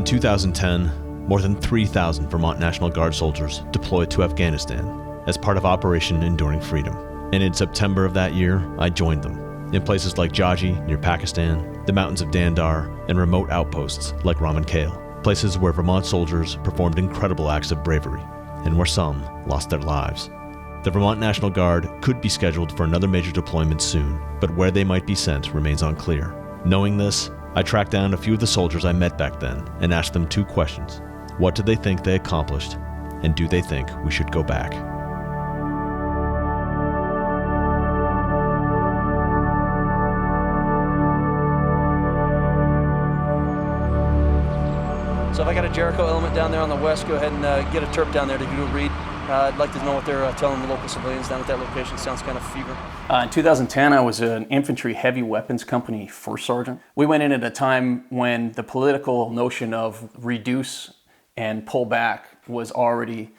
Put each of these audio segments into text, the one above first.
In 2010, more than 3,000 Vermont National Guard soldiers deployed to Afghanistan as part of Operation Enduring Freedom. And in September of that year, I joined them in places like Jaji near Pakistan, the mountains of Dandar, and remote outposts like Raman Kale, places where Vermont soldiers performed incredible acts of bravery and where some lost their lives. The Vermont National Guard could be scheduled for another major deployment soon, but where they might be sent remains unclear. Knowing this, I tracked down a few of the soldiers I met back then and asked them 2 questions. What did they think they accomplished, and do they think we should go back? So if I got a Jericho element down there on the west, go ahead and get a Terp down there to do a read. I'd like to know what they're telling the local civilians down at that location. Sounds kind of fever. In 2010, I was an infantry heavy weapons company first sergeant. We went in at a time when the political notion of reduce and pull back was already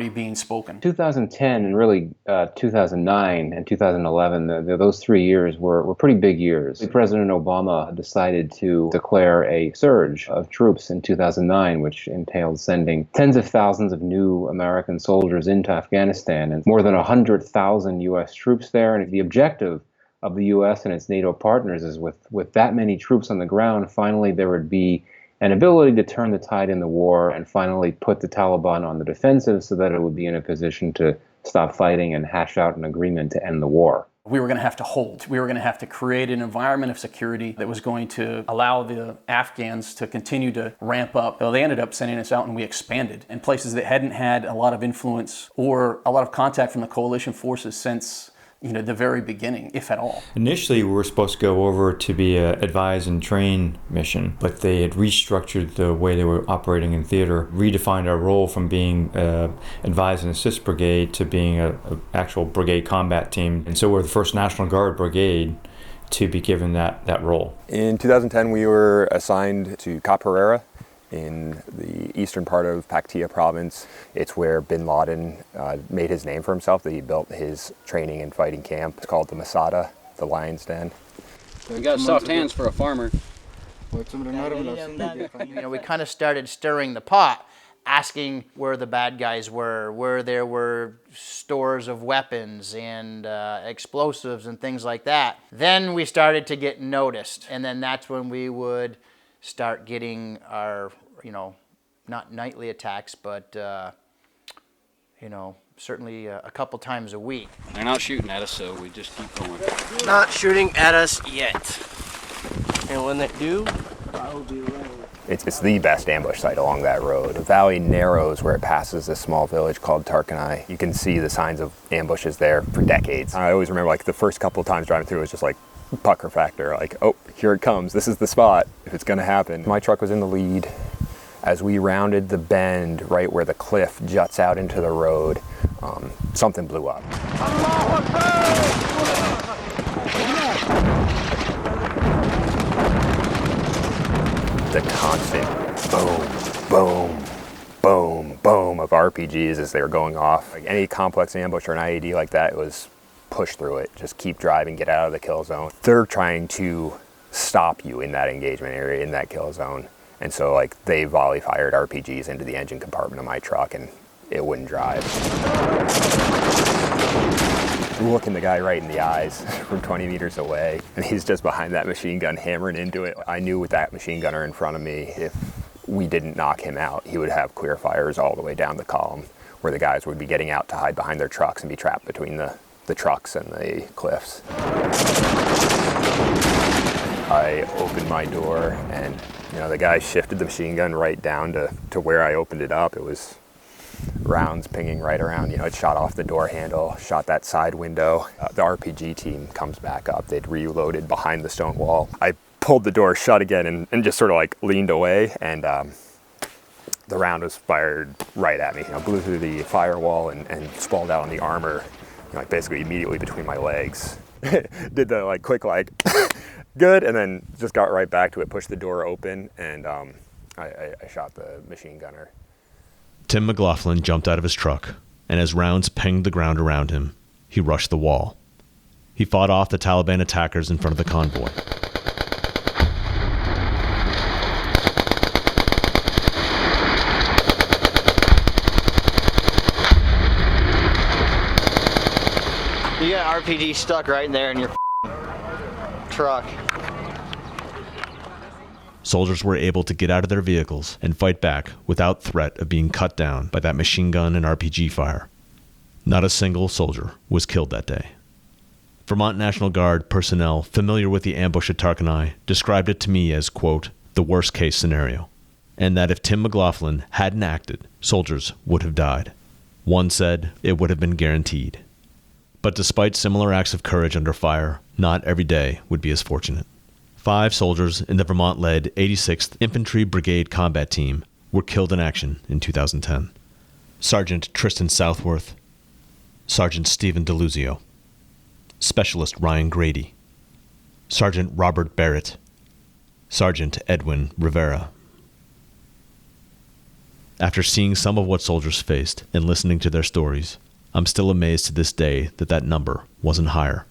being spoken. 2010 and really 2009 and 2011, those 3 years were pretty big years. President Obama decided to declare a surge of troops in 2009, which entailed sending tens of thousands of new American soldiers into Afghanistan and more than 100,000 U.S. troops there. And the objective of the U.S. and its NATO partners is with that many troops on the ground, finally there would be an ability to turn the tide in the war and finally put the Taliban on the defensive so that it would be in a position to stop fighting and hash out an agreement to end the war. We were going to have to hold. We were going to have to create an environment of security that was going to allow the Afghans to continue to ramp up. Well, they ended up sending us out and we expanded in places that hadn't had a lot of influence or a lot of contact from the coalition forces since the very beginning, if at all. Initially, we were supposed to go over to be an advise and train mission, but they had restructured the way they were operating in theater, redefined our role from being advise and assist brigade to being an actual brigade combat team. And so we're the first National Guard brigade to be given that role. In 2010, we were assigned to Cap Herrera in the eastern part of Paktia province. It's where bin Laden made his name for himself. He built his training and fighting camp. It's called the Masada, the Lion's Den. We got soft hands for a farmer. We kind of started stirring the pot, asking where the bad guys were, where there were stores of weapons and explosives and things like that. Then we started to get noticed, and then that's when we would start getting our, not nightly attacks, but, certainly a couple times a week. They're not shooting at us, so we just keep going. Not shooting at us yet. And when they do, I'll be ready. It's the best ambush site along that road. The valley narrows where it passes a small village called Tarkanai. You can see the signs of ambushes there for decades. I always remember the first couple of times driving through, it was just pucker factor, oh, here it comes, this is the spot if it's gonna happen. My truck was in the lead. As we rounded the bend right where the cliff juts out into the road, something blew up. The constant boom, boom, boom, boom of RPGs as they were going off. Any complex ambush or an IED like that, it was push through it, just keep driving, get out of the kill zone. They're trying to stop you in that engagement area, in that kill zone. And so they volley fired RPGs into the engine compartment of my truck and it wouldn't drive. Looking the guy right in the eyes from 20 meters away, and he's just behind that machine gun hammering into it. I knew with that machine gunner in front of me, if we didn't knock him out, he would have clear fires all the way down the column where the guys would be getting out to hide behind their trucks and be trapped between the trucks and the cliffs. I opened my door and the guy shifted the machine gun right down to where I opened it up. It was rounds pinging right around. It shot off the door handle, shot that side window. The RPG team comes back up. They'd reloaded behind the stone wall. I pulled the door shut again and just sort of leaned away, and the round was fired right at me. Blew through the firewall and spalled out on the armor, basically immediately between my legs. Did the quick good, and then just got right back to it, pushed the door open, and I shot the machine gunner. Tim McLaughlin jumped out of his truck, and as rounds pinged the ground around him, he rushed the wall. He fought off the Taliban attackers in front of the convoy. got RPG stuck right in there in your truck. Soldiers were able to get out of their vehicles and fight back without threat of being cut down by that machine gun and RPG fire. Not a single soldier was killed that day. Vermont National Guard personnel familiar with the ambush at Tarkanai described it to me as, quote, the worst case scenario, and that if Tim McLaughlin hadn't acted, soldiers would have died. One said it would have been guaranteed. But despite similar acts of courage under fire, not every day would be as fortunate. 5 soldiers in the Vermont-led 86th Infantry Brigade Combat Team were killed in action in 2010. Sergeant Tristan Southworth, Sergeant Stephen DeLuzio, Specialist Ryan Grady, Sergeant Robert Barrett, Sergeant Edwin Rivera. After seeing some of what soldiers faced and listening to their stories, I'm still amazed to this day that that number wasn't higher.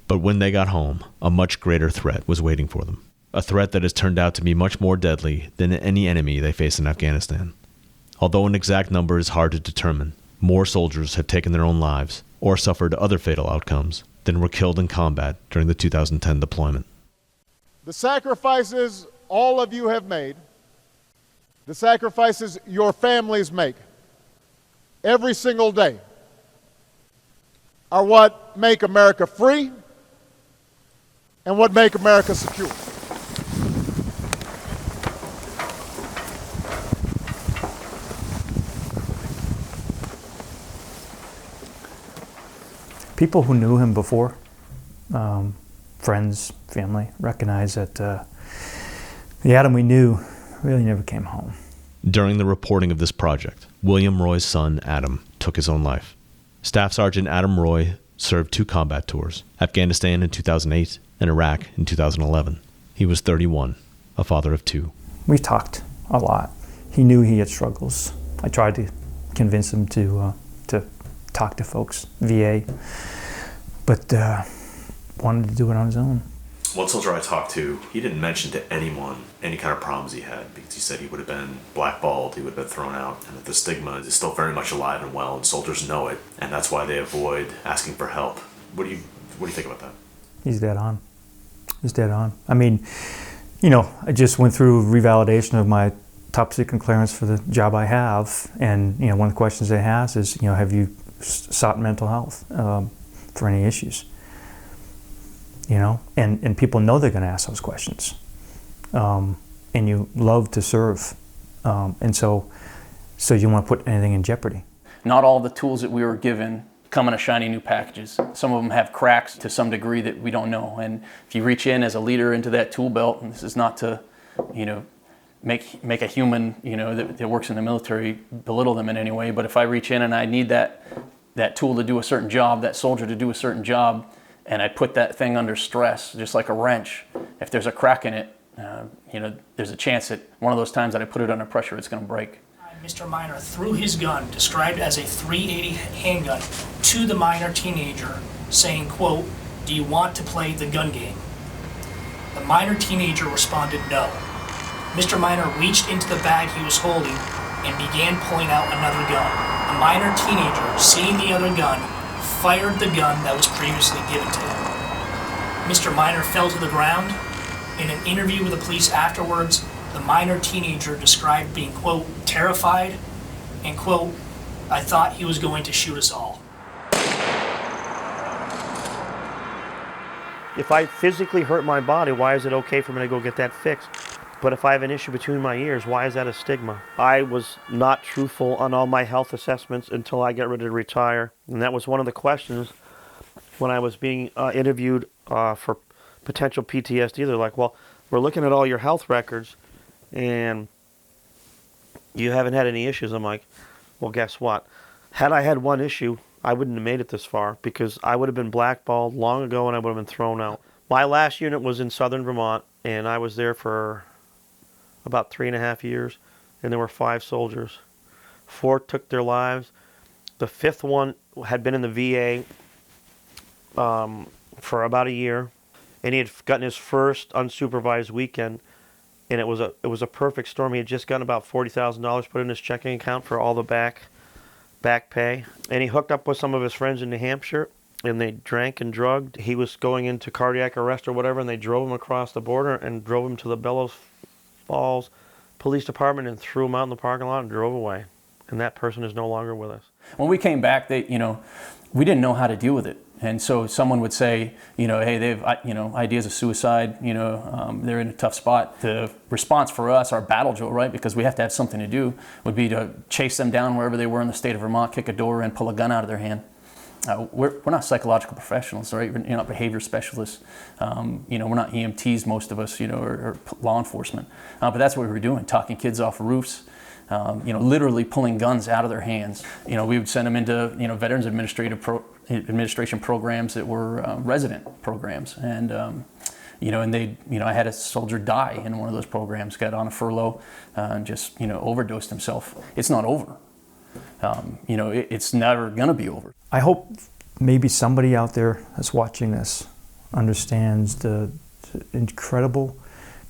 But when they got home, a much greater threat was waiting for them. A threat that has turned out to be much more deadly than any enemy they face in Afghanistan. Although an exact number is hard to determine, more soldiers have taken their own lives or suffered other fatal outcomes than were killed in combat during the 2010 deployment. The sacrifices all of you have made, the sacrifices your families make every single day, are what make America free and what make America secure. People who knew him before, friends, family, recognize that the Adam we knew really never came home. During the reporting of this project, William Roy's son, Adam, took his own life. Staff Sergeant Adam Roy served 2 combat tours, Afghanistan in 2008 and Iraq in 2011. He was 31, a father of 2. We talked a lot. He knew he had struggles. I tried to convince him to talk to folks, VA, but wanted to do it on his own. One soldier I talked to, he didn't mention to anyone any kind of problems he had because he said he would have been blackballed, he would have been thrown out, and that the stigma is still very much alive and well, and soldiers know it, and that's why they avoid asking for help. What do you think about that? He's dead on. He's dead on. I mean, you know, I just went through revalidation of my top secret clearance for the job I have, and you know, one of the questions they ask is, you know, have you sought mental health for any issues? You know, and people know they're going to ask those questions, and you love to serve, and so you want to put anything in jeopardy. Not all the tools that we were given come in a shiny new packages. Some of them have cracks to some degree that we don't know, and if you reach in as a leader into that tool belt, and this is not to, you know, make a human, you know, that works in the military belittle them in any way, but if I reach in and I need that tool to do a certain job, that soldier to do a certain job, and I put that thing under stress, just like a wrench. If there's a crack in it, you know, there's a chance that one of those times that I put it under pressure, it's going to break. Mr. Minor threw his gun, described as a .380 handgun, to the minor teenager, saying, quote, "Do you want to play the gun game?" The minor teenager responded no. Mr. Minor reached into the bag he was holding and began pulling out another gun. The minor teenager, seeing the other gun, fired the gun that was previously given to him. Mr. Minor fell to the ground. In an interview with the police afterwards, the minor teenager described being, quote, terrified, and, quote, "I thought he was going to shoot us all." If I physically hurt my body, why is it okay for me to go get that fixed? But if I have an issue between my ears, why is that a stigma? I was not truthful on all my health assessments until I got ready to retire. And that was one of the questions when I was being interviewed for potential PTSD. They're like, well, we're looking at all your health records and you haven't had any issues. I'm like, well, guess what? Had I had one issue, I wouldn't have made it this far because I would have been blackballed long ago and I would have been thrown out. My last unit was in southern Vermont and I was there for about 3.5 years, and there were 5 soldiers. 4 took their lives. The 5th one had been in the VA for about a year, and he had gotten his first unsupervised weekend, and it was a perfect storm. He had just gotten about $40,000 put in his checking account for all the back pay, and he hooked up with some of his friends in New Hampshire, and they drank and drugged. He was going into cardiac arrest or whatever, and they drove him across the border and drove him to the Bellows Falls Police Department and threw him out in the parking lot and drove away. And that person is no longer with us. When we came back, we didn't know how to deal with it. And so someone would say, hey, they have, ideas of suicide, they're in a tough spot. The response for us, our battle drill, right, because we have to have something to do, would be to chase them down wherever they were in the state of Vermont, kick a door and pull a gun out of their hand. We're not psychological professionals, right? We're not behavior specialists. We're not EMTs, most of us, or law enforcement. But that's what we were doing, talking kids off roofs, literally pulling guns out of their hands. We would send them into, Veterans Administration programs that were resident programs. And, I had a soldier die in one of those programs, got on a furlough and just, overdosed himself. It's not over. It's never going to be over. I hope maybe somebody out there that's watching this understands the incredible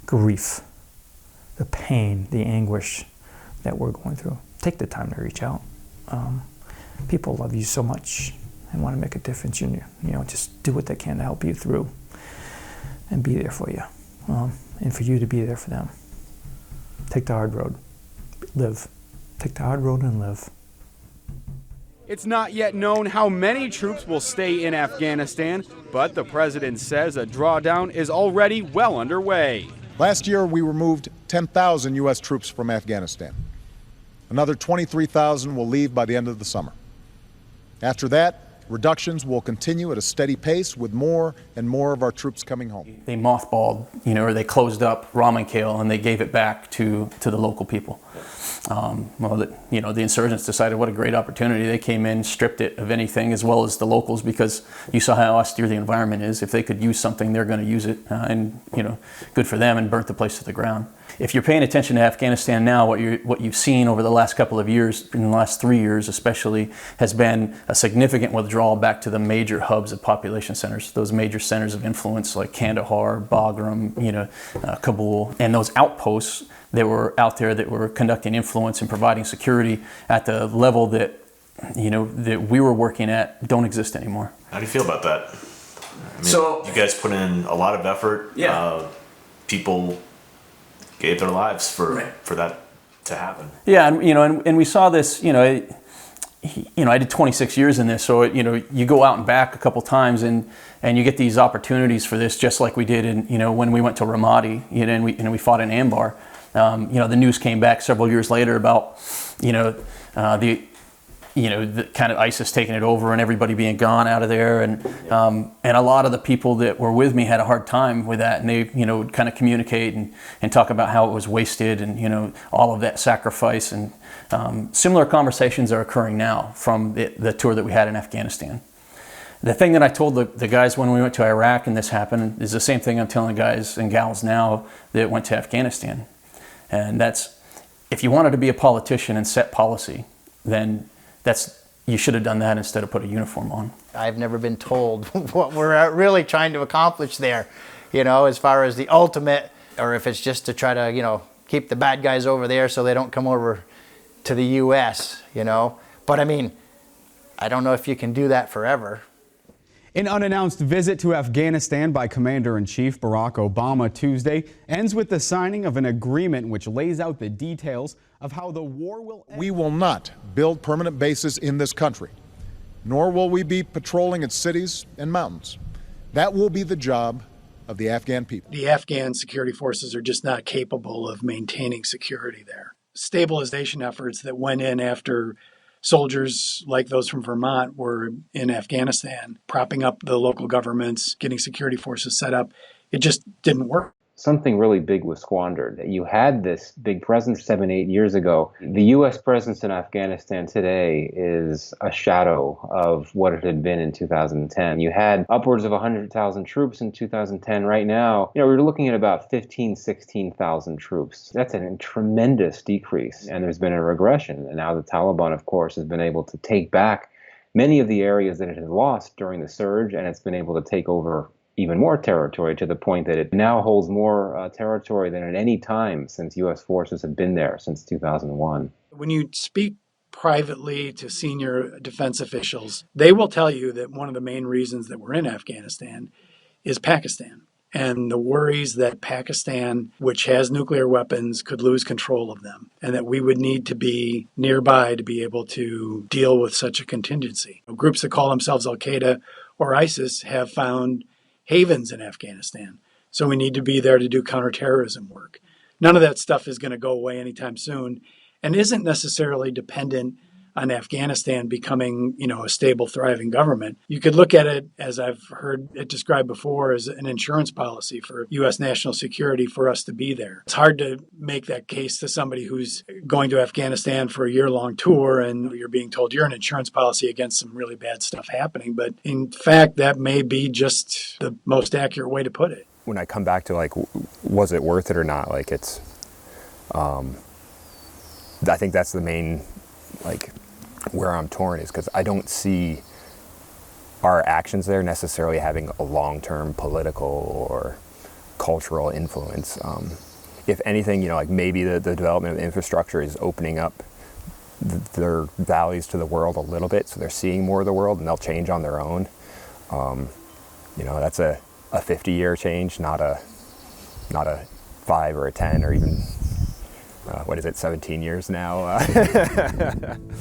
grief, the pain, the anguish that we're going through. Take the time to reach out. People love you so much and want to make a difference. Just do what they can to help you through and be there for you, and for you to be there for them. Take the hard road. Live. Take the hard road and live. It's not yet known how many troops will stay in Afghanistan, but the president says a drawdown is already well underway. Last year, we removed 10,000 U.S. troops from Afghanistan. Another 23,000 will leave by the end of the summer. After that, reductions will continue at a steady pace with more and more of our troops coming home. They mothballed, or they closed up Ramenkale and they gave it back to the local people. The insurgents decided what a great opportunity. They came in, stripped it of anything, as well as the locals, because you saw how austere the environment is. If they could use something, they're going to use it, and good for them, and burnt the place to the ground. If you're paying attention to Afghanistan now, what you've seen over the last couple of years, in the last 3 years especially, has been a significant withdrawal back to the major hubs of population centers, those major centers of influence like Kandahar, Bagram, Kabul, and those outposts that were out there that were conducting influence and providing security at the level that that we were working at don't exist anymore. How do you feel about that? You guys put in a lot of effort. Yeah. People gave their lives for that to happen. Yeah, and we saw this. I did 26 years in this, so you go out and back a couple times, and you get these opportunities for this, just like we did in when we went to Ramadi, and we fought in Anbar. The news came back several years later about the kind of ISIS taking it over and everybody being gone out of there, and a lot of the people that were with me had a hard time with that, and they would kind of communicate and talk about how it was wasted, and all of that sacrifice, and similar conversations are occurring now from the tour that we had in Afghanistan. The thing that I told the guys when we went to Iraq and this happened is the same thing I'm telling guys and gals now that went to Afghanistan. And that's, if you wanted to be a politician and set policy, then you should have done that instead of put a uniform on. I've never been told what we're really trying to accomplish there, as far as the ultimate, or if it's just to try to, keep the bad guys over there so they don't come over to the U.S., But I don't know if you can do that forever. An unannounced visit to Afghanistan by Commander-in-Chief Barack Obama Tuesday ends with the signing of an agreement which lays out the details of how the war will end. We will not build permanent bases in this country, nor will we be patrolling its cities and mountains. That will be the job of the Afghan people. The Afghan security forces are just not capable of maintaining security there. Stabilization efforts that went in after soldiers like those from Vermont were in Afghanistan, propping up the local governments, getting security forces set up. It just didn't work. Something really big was squandered. You had this big presence 7-8 years ago. The U.S. presence in Afghanistan today is a shadow of what it had been in 2010. You had upwards of 100,000 troops in 2010. Right now, we're looking at about 16,000 troops. That's a tremendous decrease, and there's been a regression. And now the Taliban, of course, has been able to take back many of the areas that it had lost during the surge, and it's been able to take over even more territory, to the point that it now holds more territory than at any time since U.S. forces have been there since 2001. When you speak privately to senior defense officials, they will tell you that one of the main reasons that we're in Afghanistan is Pakistan. And the worries that Pakistan, which has nuclear weapons, could lose control of them, and that we would need to be nearby to be able to deal with such a contingency. Groups that call themselves Al-Qaeda or ISIS have found havens in Afghanistan, so we need to be there to do counterterrorism work. None of that stuff is going to go away anytime soon, and isn't necessarily dependent on Afghanistan becoming, a stable, thriving government. You could look at it, as I've heard it described before, as an insurance policy for U.S. national security for us to be there. It's hard to make that case to somebody who's going to Afghanistan for a year-long tour and you're being told you're an insurance policy against some really bad stuff happening. But in fact, that may be just the most accurate way to put it. When I come back to was it worth it or not? It's, I think that's the main, where I'm torn is because I don't see our actions there necessarily having a long-term political or cultural influence. If anything, maybe the development of infrastructure is opening up their values to the world a little bit, so they're seeing more of the world and they'll change on their own. That's a 50-year change, not a 5 or a 10 or even 17 years now.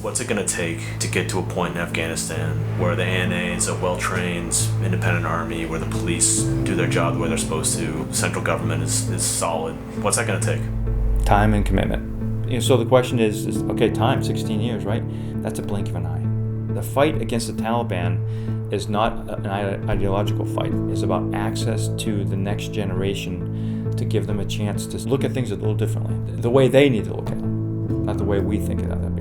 What's it going to take to get to a point in Afghanistan where the ANA is a well-trained independent army, where the police do their job the way they're supposed to, central government is solid? What's that going to take? Time and commitment. So the question is okay, time, 16 years, right? That's a blink of an eye. The fight against the Taliban is not an ideological fight. It's about access to the next generation to give them a chance to look at things a little differently, the way they need to look at them, not the way we think of them.